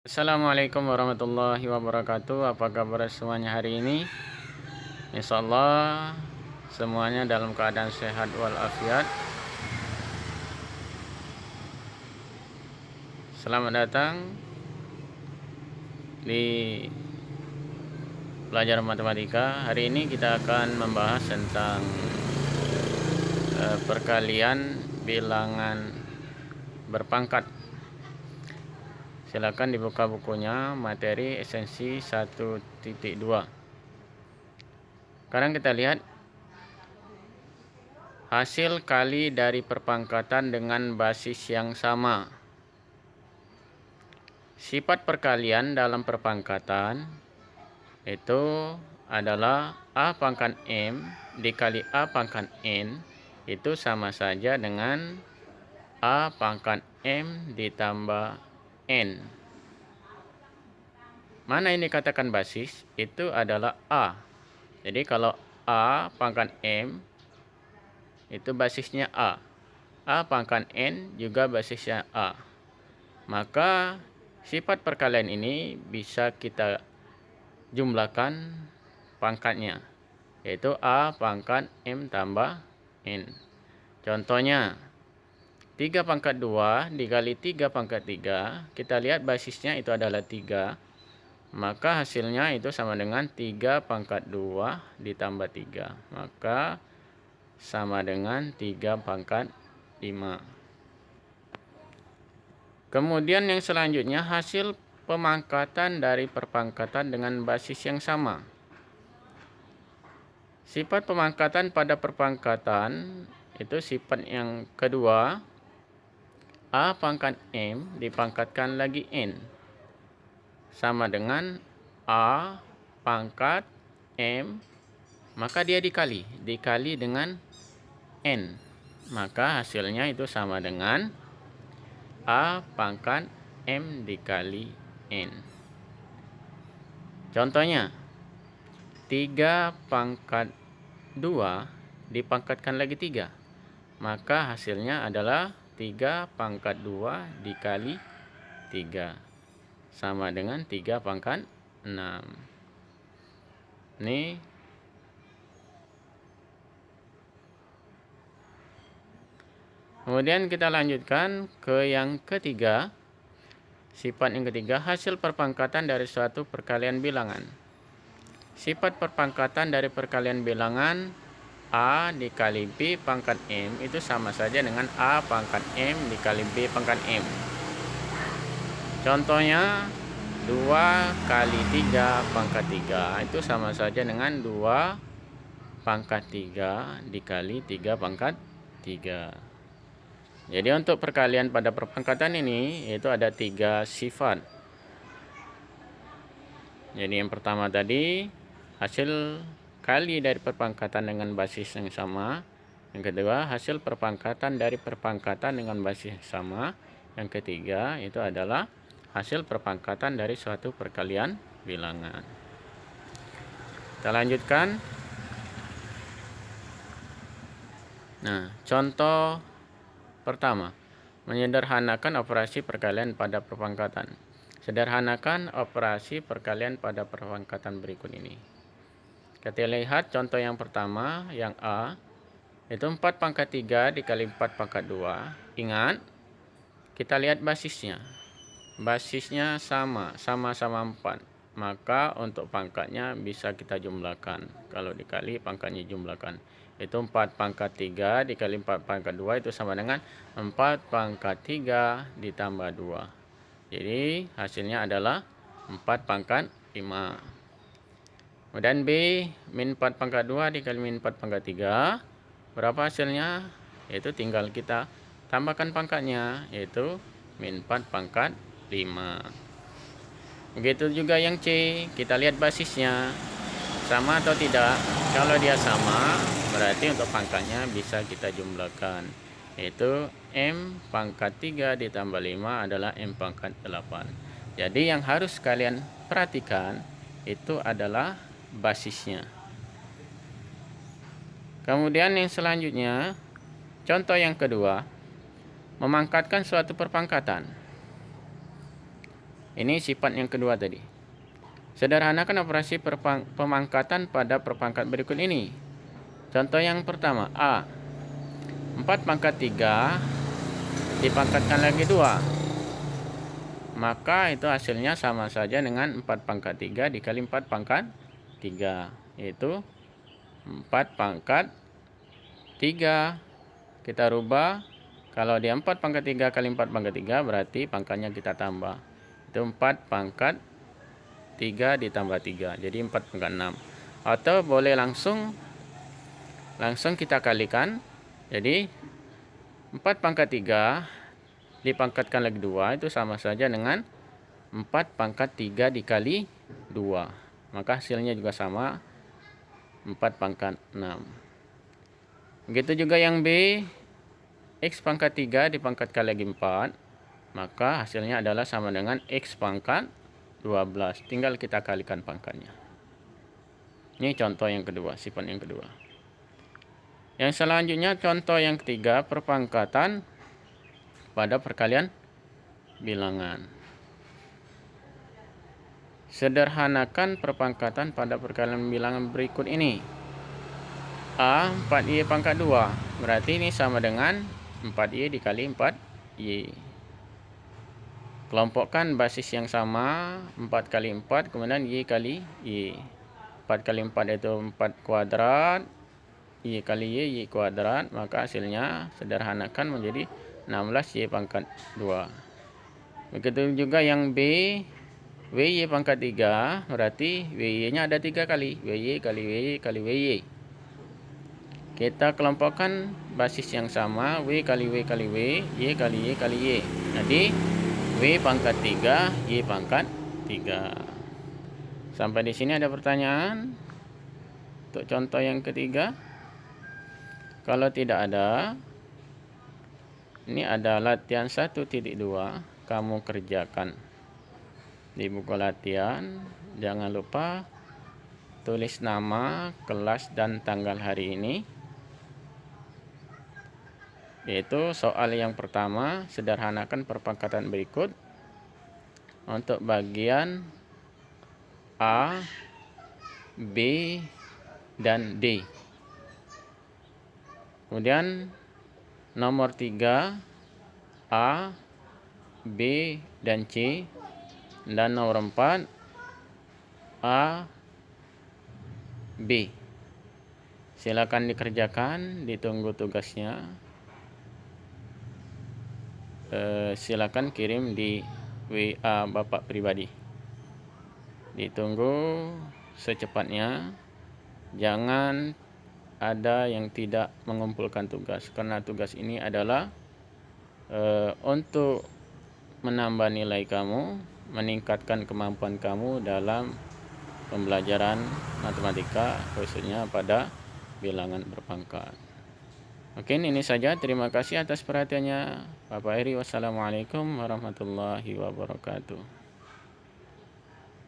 Assalamualaikum warahmatullahi wabarakatuh. Apa kabar semuanya hari ini? Insyaallah semuanya dalam keadaan sehat walafiat. Selamat datang di pelajaran matematika. Hari ini kita akan membahas tentang perkalian bilangan berpangkat. Silakan dibuka bukunya, materi esensi 1.2. Sekarang kita lihat hasil kali dari perpangkatan dengan basis yang sama. Sifat perkalian dalam perpangkatan itu adalah A pangkat M dikali A pangkat N itu sama saja dengan A pangkat M ditambah N. Mana ini katakan basis? Itu adalah A. Jadi kalau A pangkat M itu basisnya A. A pangkat N juga basisnya A. Maka sifat perkalian ini bisa kita jumlahkan pangkatnya, yaitu A pangkat M tambah N. Contohnya 3 pangkat 2 dikali 3 pangkat 3, kita lihat basisnya itu adalah 3, maka hasilnya itu sama dengan 3 pangkat 2 ditambah 3, maka sama dengan 3 pangkat 5. Kemudian yang selanjutnya hasil pemangkatan dari perpangkatan dengan basis yang sama. Sifat pemangkatan pada perpangkatan itu sifat yang kedua, A pangkat M dipangkatkan lagi N sama dengan A pangkat M, maka dia dikali dengan N, maka hasilnya itu sama dengan A pangkat M dikali N. Contohnya 3 pangkat 2 dipangkatkan lagi 3, maka hasilnya adalah 3 pangkat 2 dikali 3 sama dengan 3 pangkat 6. Nih kemudian kita lanjutkan ke yang ketiga. Sifat yang ketiga, hasil perpangkatan dari suatu perkalian bilangan. Sifat perpangkatan dari perkalian bilangan A dikali B pangkat M itu sama saja dengan A pangkat M dikali B pangkat M. Contohnya 2 kali 3 pangkat 3 itu sama saja dengan 2 pangkat 3 dikali 3 pangkat 3. Jadi untuk perkalian pada perpangkatan ini itu ada 3 sifat. Jadi yang pertama tadi hasil kali dari perpangkatan dengan basis yang sama. Yang kedua, hasil perpangkatan dari perpangkatan dengan basis yang sama. Yang ketiga, itu adalah hasil perpangkatan dari suatu perkalian bilangan. Kita lanjutkan. Nah, contoh pertama, menyederhanakan operasi perkalian pada perpangkatan. Sederhanakan operasi perkalian pada perpangkatan berikut ini. Kita lihat contoh yang pertama, yang A, itu 4 pangkat 3 dikali 4 pangkat 2. Ingat, kita lihat basisnya. Basisnya sama-sama 4. Maka untuk pangkatnya bisa kita jumlahkan. Kalau dikali, pangkatnya jumlahkan. Itu 4 pangkat 3 dikali 4 pangkat 2 itu sama dengan 4 pangkat 3 ditambah 2. Jadi hasilnya adalah 4 pangkat 5. Kemudian B, min 4 pangkat 2 dikali min 4 pangkat 3. Berapa hasilnya? Yaitu tinggal kita tambahkan pangkatnya, yaitu min 4 pangkat 5. Begitu juga yang C, kita lihat basisnya. Sama atau tidak? Kalau dia sama, berarti untuk pangkatnya bisa kita jumlahkan. Yaitu M pangkat 3 ditambah 5 adalah M pangkat 8. Jadi yang harus kalian perhatikan itu adalah basisnya. Kemudian yang selanjutnya, contoh yang kedua, memangkatkan suatu perpangkatan. Ini sifat yang kedua tadi. Sederhanakan operasi pemangkatan pada perpangkat berikut ini. Contoh yang pertama, A. 4 pangkat 3 dipangkatkan lagi 2. Maka itu hasilnya sama saja dengan 4 pangkat 3 dikali 4 pangkat 3. Yaitu 4 pangkat 3. Kita rubah. Kalau dia 4 pangkat 3 kali 4 pangkat 3 berarti pangkatnya kita tambah. Itu 4 pangkat 3 ditambah 3. Jadi 4 pangkat 6. Atau boleh langsung kita kalikan. Jadi 4 pangkat 3 dipangkatkan lagi 2 itu sama saja dengan 4 pangkat 3 dikali 2. Maka hasilnya juga sama 4 pangkat 6. Begitu juga yang B. X pangkat 3 dipangkatkan lagi 4. Maka hasilnya adalah sama dengan X pangkat 12. Tinggal kita kalikan pangkatnya. Ini contoh yang kedua, sifat yang kedua. Yang selanjutnya contoh yang ketiga, perpangkatan pada perkalian bilangan. Sederhanakan perpangkatan pada perkalian bilangan berikut ini. A 4Y pangkat 2. Berarti ini sama dengan 4Y dikali 4Y. Kelompokkan basis yang sama, 4 kali 4, kemudian Y kali Y. 4 kali 4 itu 4 kuadrat, Y kali Y kuadrat, maka hasilnya sederhanakan menjadi 16Y pangkat 2. Begitu juga yang B, WY pangkat 3, berarti WY-nya ada 3 kali, WY kali WY kali WY. Kita kelompokkan basis yang sama, W kali W kali W, Y kali Y kali Y. Jadi W pangkat 3, Y pangkat 3. Sampai di sini ada pertanyaan untuk contoh yang ketiga? Kalau tidak ada, ini ada latihan 1.2. Kamu kerjakan di buku latihan. Jangan lupa tulis nama, kelas, dan tanggal hari ini. Yaitu soal yang pertama, sederhanakan perpangkatan berikut. Untuk bagian A, B, dan D. Kemudian nomor 3, A, B, dan C. Dan nomor 4, A, B. Silakan dikerjakan, ditunggu tugasnya. Silakan kirim di WA Bapak pribadi. Ditunggu secepatnya. Jangan ada yang tidak mengumpulkan tugas, karena tugas ini adalah untuk menambah nilai kamu, meningkatkan kemampuan kamu dalam pembelajaran matematika, khususnya pada bilangan berpangkat. Oke, ini saja. Terima kasih atas perhatiannya. Bapak Heri, wassalamualaikum warahmatullahi wabarakatuh.